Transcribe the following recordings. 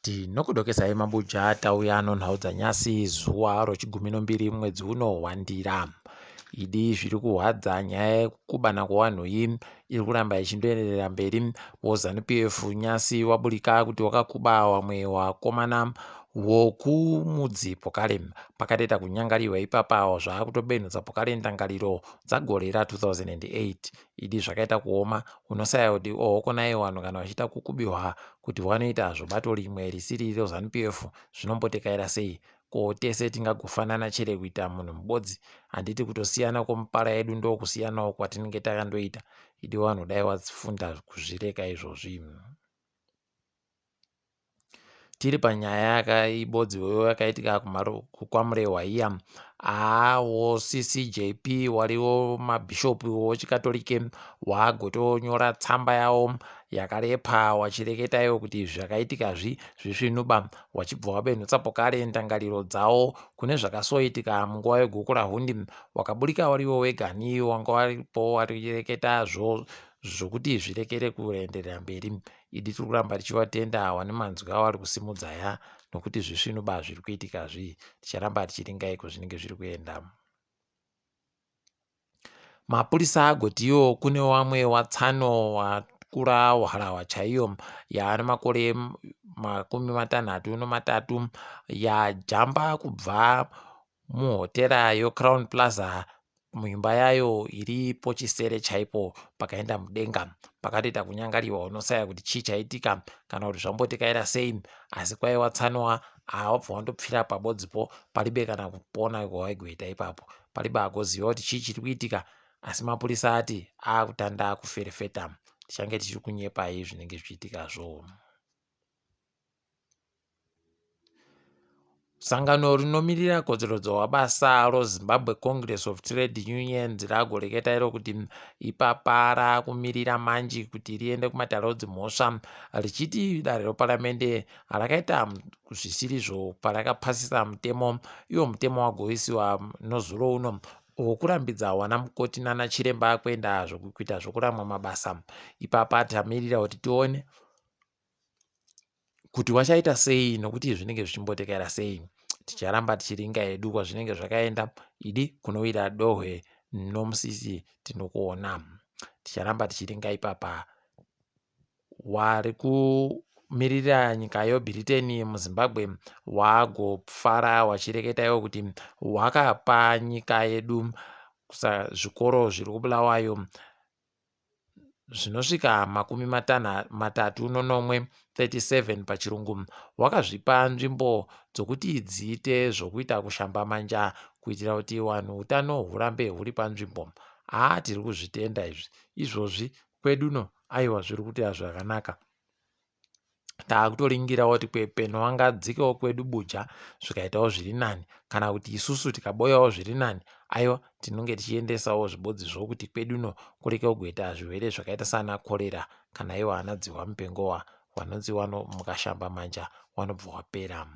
Tinokudokesai mabuja tauya nonhau dzanyasi zuva rochigumi nombiri mwedzi uno waNdira. Idi zviri kuhwadza nyaya yekubana kwewanhoi iri kuramba ichindoenderera mberi. WoZanu PF nyasi waburika kuti wakakuba wamwe wakomana wokuMudzi pokare pakatoita kunyangariwa ipapa zvaakutobenhutsa pokare ndangariro dzagore ra2008. Idi zvakaita kuoma unosaya kuti ohokonai vanhu kana vachiita kukubiwa kuti vanoita zvobato rimwe risiri roZanu PF zvinombotekaira sei. Ko tese tingagofanana chere kuita munhu mubodzi. Handiti kutosiyana kwomupara yedu ndokusiyanawo kwatinenge takandoita. Idi vanhu dai wafunda kuzvireka izvozvi. Tiri panyaya yakaibodzi yakaitika kukwamurehwa iya woCCJP wariwo mabhishopu wechikatolike waagotonyora tsamba yawo yakarepa wachireketayo kuti zvakaitikazvi zvisvinuba, wachibva wabenhutsa pokare ndangariro dzawo kune zvakasoitika munguva yegukura hundi. Wakaburika wariwo wegani wanga waripo warireketa zvokuti zvirekere kuenderera mberi. Idi tiri kuramba tichivatenda wanemanzwi avo ari kusimudzaya nokuti zvisvinuba zviri kuitikazvi ticharamba tichiringai kuzvinenge zviri kuenda. Mapurisa agotiwo kune wamwe watsano wakura hwarawa chaiyo yaane makore 63 yajamba kubva muhotera yoCrown Plaza muimba yayo iri pochisere chaipo pakaenda mudenga. Pakatoita kunyangariwa unosaya kuti chii chaitika kana kuti zvambotekaira sei, asi kwaiva tsanwa wabva wandopfira pabodzipo palibe kana kupona kwawaigoita ipapo. Palibe agoziva kuti chii chiri kuitika, asi mapurisa ati akutanda kuferefeta. Tichange tichiri kunyepai zvinenge zvichiitikazvo. Sangano rinomirira kodzero dzamabasa roZimbabwe Congress of Trade Unions ragoreketa iro kuti ipapa rakumirira manji kuti riende kumataraudzo mhosva richiti dare reparamende rakaita zvisirizvo parakapasisa mutemo. Iwo mutemo wagoisiwa nozuro uno wokurambidza wana mukoti nana chiremba kuenda kuita zvokuramwa mabasa. Ipapa tamirira kuti tione kuti wachaita sei nokuti zvinenge zvichimbotekaira sei. Ticharamba tichiringa hedu kwazvinenge zvakaenda. Idi kunowira dohwe nomusisi tinokuona. Ticharamba tichiringa ipapa. Wari kumirira nyika yeBritain muZimbabwe wagofara wachireketayo kuti wakapa nyika yedu zvikoro zviri kubulawayo zvinosvika 37 pachirungu. Wakazvipa nzvimbo dzokuti dziite zvokuita kushamba manja kuitira kuti vanhu utano hurambe huri panzvimbo. Tiri kuzvitenda izvozvi kweduno aiwa zviri kuita zvakanaka. Taakutoringirawo kuti kwepeno wangadzikewo kwedu buja zvikaitawo zviri nani, kana kuti isusu tikaboyawo zviri nani. Aiwa tinenge tichiendesawo zvibodzizvo kuti kweduno kureke kugoita zvirwere zvakaita sana korera kana iwo ana dzihwa mupengo wanonzi mukashamba manja wanobva wapera.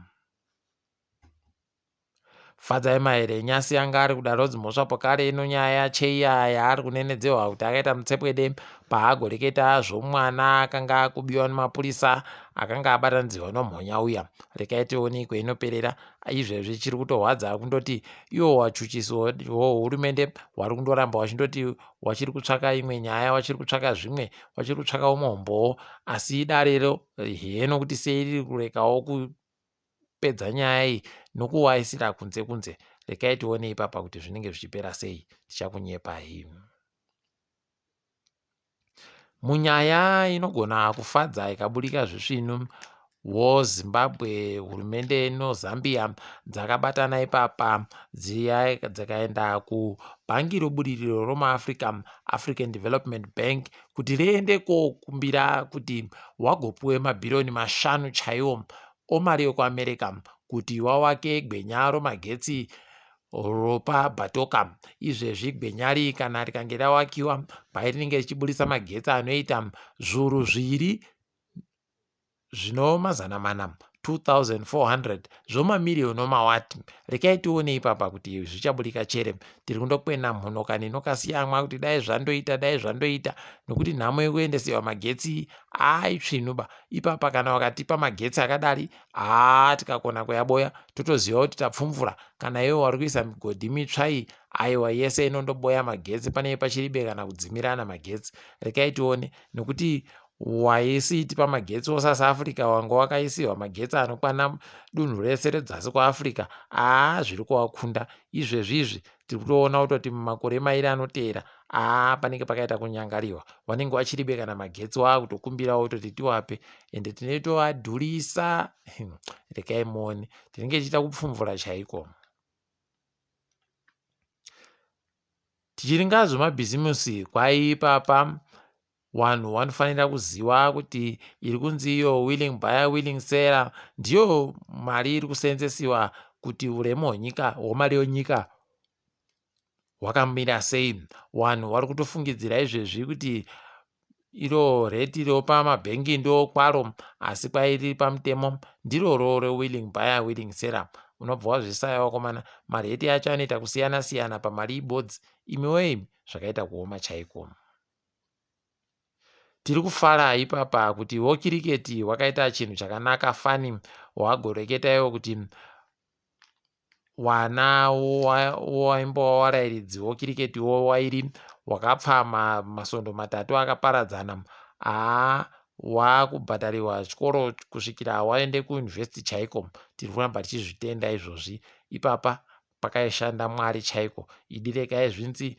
Fadzai mahere nyasi anga ari kudaro dzimhosva pokare ino nyaya yacheya yaari kunenedzehwa kuti akaita mutsepwede paagoreketa zvomwana akanga akubiwa nemapurisa akanga abatanidzirwa nomhonya uya. Rekai tione kwainoperera. Izvezvi chiri kutohwadza kundoti iwo wachuchiso hwehurumende hwari kundoramba wachindoti wachiri kutsvaka imwe nyaya, wachiri kutsvaka zvimwe, wachiri kutsvaka umombo, asi darero heno kuti sei riri kurekawo kupedza nyaya iyi nokuwaisira kunze. Rekai tione ipapa kuti zvinenge zvichipera sei. Tichakunyepai. Munyaya inogona kufadza ikaburika zvisvinu, woZimbabwe, hurumende noZambia dzakabatana ipapa dzikaenda kubhangi robudiriro romuAfrica, African Development Bank, kuti riende kokumbira kuti wagopuwe mabhirioni 5 chaiwo omari yekuAmerica kuti wawake gwenya romagetsi ropaBatoka. Izvezvi gwenyari kana rikange rawakiwa pairinenge richiburisa magetsi anoita zviuru 2 zvino 400 2400 zvomamiliyoni omawati. Rekai tione ipapa kuti zvichaburika chere. Tiri kundokwena mhunoka nenokasiyamwa kuti dai zvandoita nokuti nhamo yekuendesiwa magetsi aitsvinuba. Ipapa kana wakatipa magetsi akadari tikakona kuyaboya totoziva kuti tapfumvura. Kana iwe wari kuisa migodhi mitsva aiwa yese inondoboya magetsi pane pachiribe kana kudzimirana magetsi. Rekai tione nokuti waisitipa magetsi oSouth Africa wanga wakaisiwa magetsi anokwana dunhu rese redzasi kuAfrica. Zviri kuvakunda izvezvizvi tiri kutoona kutoti mumakore mairi anoteera panenge pakaita kunyangariwa. Vanenge vachiribe kana magetsi wakutokumbirawo kutoti tiwape ende tinotovadhurisa. Rekai muone tinenge tichita kupfumvura chaiko. Tichiringa zvemabhizimusi kwaipapa vanhu vanofanira kuziva kuti iri kunzi iyo willing buyer willing seller ndiyo mari iri kuseenzesiwa kuti uremu hwemari yenyika hwakamira sei. Vanhu vari kutofungidzira izvezvi kuti iro reti ropa mabhengi ndo kwaro, asi kwairi pamutemo ndiroro rewilling buyer willing seller. Unobva wazvisaya wakomana mareti acho anoita kusiyana siyana pamari ibodzi. Imiwei zvakaita kuoma chaiko. Tiri kufara ipapa kuti woCricket wakaita chinhu chakanaka fani wagoreketaiwo kuti wana waimbowa warairidzi woCricket wairi wakapfa masondo 3 akaparadzana wakubhadhariwa chikoro kusvikira waende kuuniversity chaiko. Tiri kuramba tichizvitenda izvozvi. Ipapa pakaishanda Mwari chaiko. Idirekai zvinzi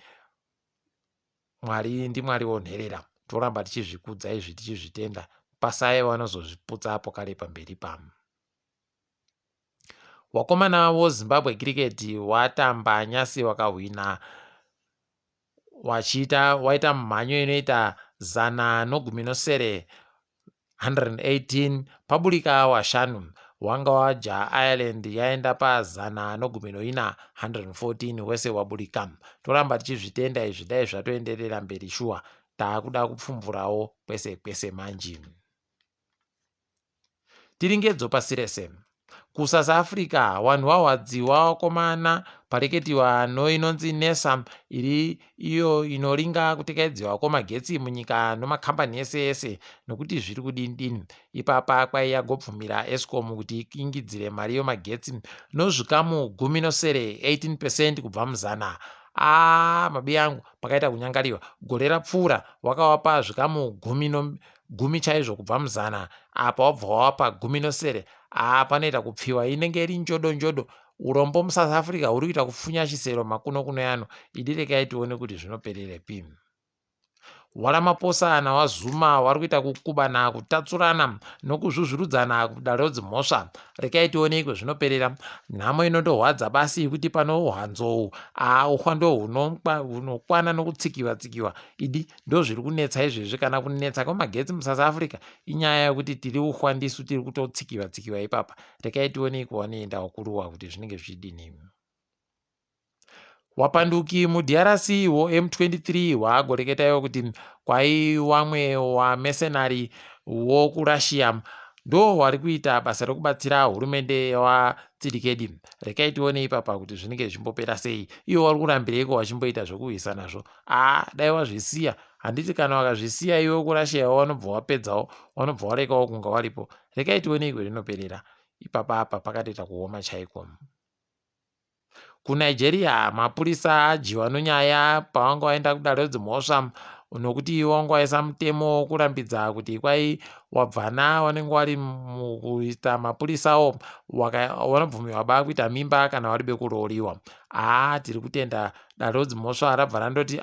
Mwari ndimwari wonherera. Toramba tichizvikudza izvi tichizvitenda. Pasai vanozozviputsapo kare pamberi pam. Wakomana woZimbabwe Cricket watamba nyasi wakahwina waita mhanyo inoita 118 paburika washanu. Wanga waja Ireland yaenda pa114 114 wese waburika. Toramba tichizvitenda izvi dai zvatoenderera mberi shuwa. Taakuda kupfumvurawo kwese kwese manje. Tiringedzo pasi rese. KuSouth Africa vanhu vawadziwa wakomana pareketiwa inonzi nesa iri iyo inoringa kutekaidziwa kwemagetsi munyika nomakambani ese nokuti zviri kudini. Ipapa kwaiyagobvumira Eskom kuti ingidzire mari yemagetsi nozvikamu 18% kubva muzana. Mabi yangu pakaita kunyangariwa. Gore rapfuura wakawapa zvikamu 10 chaizvo kubva muzana. Apa wabva wapa 10 panoita kupfiwa inenge iri njodo. Urombo muSouth Africa huri kuita kufunya chisero makuno yano. Idirekai tione kuti zvinopererepi. Waramaposa nawaZuma vari kuita kukubana kutatsurana nokuzvuzvurudzana kudaro dzimhosva. Rekai tione ikwe zvinoperera. Nhamo inondohwadza basi kuti pano uhwanzo uhwando hunokwana nokutsikiwa. Idi ndozviri kunetsa izvezvi. Kana kunetsa kwemagetsi muSouth Africa inyaya yekuti tiri uhwandisu tiri kutotsikiwa ipapa. Rekai tione ikwe wanoenda wakuruwa kuti zvinenge zvichidini. Wapanduki muDRC woM23 waagoreketaiwo kuti kwai Wamwe wamercenary wokuRussia ndo wari kuita basa rekubatsira hurumende waTshisekedi. Rekai tione ipapa kuti zvinenge zvimbopera sei. Iwo wari kurambireiko wachimboita zvokuhwisa nazvo. Dai wazvisiya. Handiti kana wakazvisiya iwe kuRussia wanobva wapedzawo wanobva warekawo kunga waripo. Rekai tione ikwe zvinoperera. Ipapa apa pakatoita kuoma chaiko. KuNigeria mapurisa ajiwa nonyaya pavanga waenda kudaro dzimhosva nokuti wanga waisa mutemo wokurambidza kuti kwai wabvana wanenge wari mukuita mapurisawo wanobvumirwa ba kuita mimba kana waribe kurooriwa. Tiri kutenda daro dzimhosva rabva randoti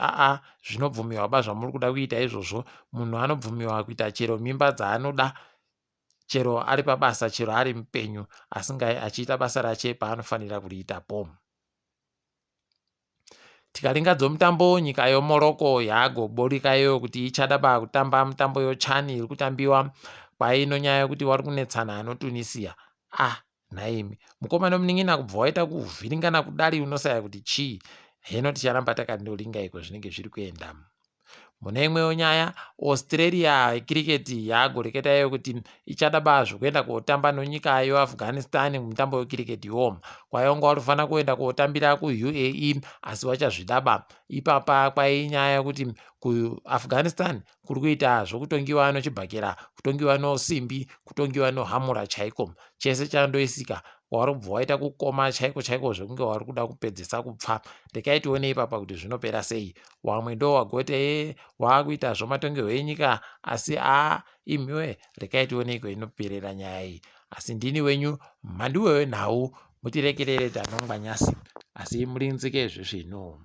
zvinobvumirwa ba zvamuri kuda kuita izvozvo. Munhu anobvumirwa kuita chero mimba dzaanoda, chero ari pabasa, chero ari mupenyu, achiita basa rache paanofanira kuriitapo. Tikaringa dzomutambo nyika yoMorocco yagoborikayo kuti ichadaba kutamba mutambo yochani iri kutambiwa kwai nonyaya yekuti wari kunetsana noTunisia. Naimi mukomana munin'ina kubva waita kuvhiringana kudari unosaya kuti chii. Heno ticharamba takandoringa iko zvinenge zviri kuenda. Mune imwewo nyaya, Australia Cricket yagoreketayo kuti ichada zvokuenda kotamba nonyika yeAfghanistan mutambo wecricket iwo. Kwaionga warifana kuenda kotambira kuUAE asi vachazvidaba. Ipapa kwainyaya yekuti kuAfghanistan kuri kuita zvokutongiwa nochibhakera, kutongiwa nosimbi, kutongiwa nohamura chaiko. Chese chandoisika wari kubva waita kukoma chaiko chaiko zvokunge wari kuda kupedzesa kupfa. Rekai tione ipapa kuti zvinopera sei. Wamwe ndo wagote wakuita zvomatongerwo enyika asi imhiwe, rekai tione iko inoperera nyaya iyi. Asi ndini wenyu Mhanduwe WeNhau, mutirekerere tanongwa nyasi asi murinzike zvezvino.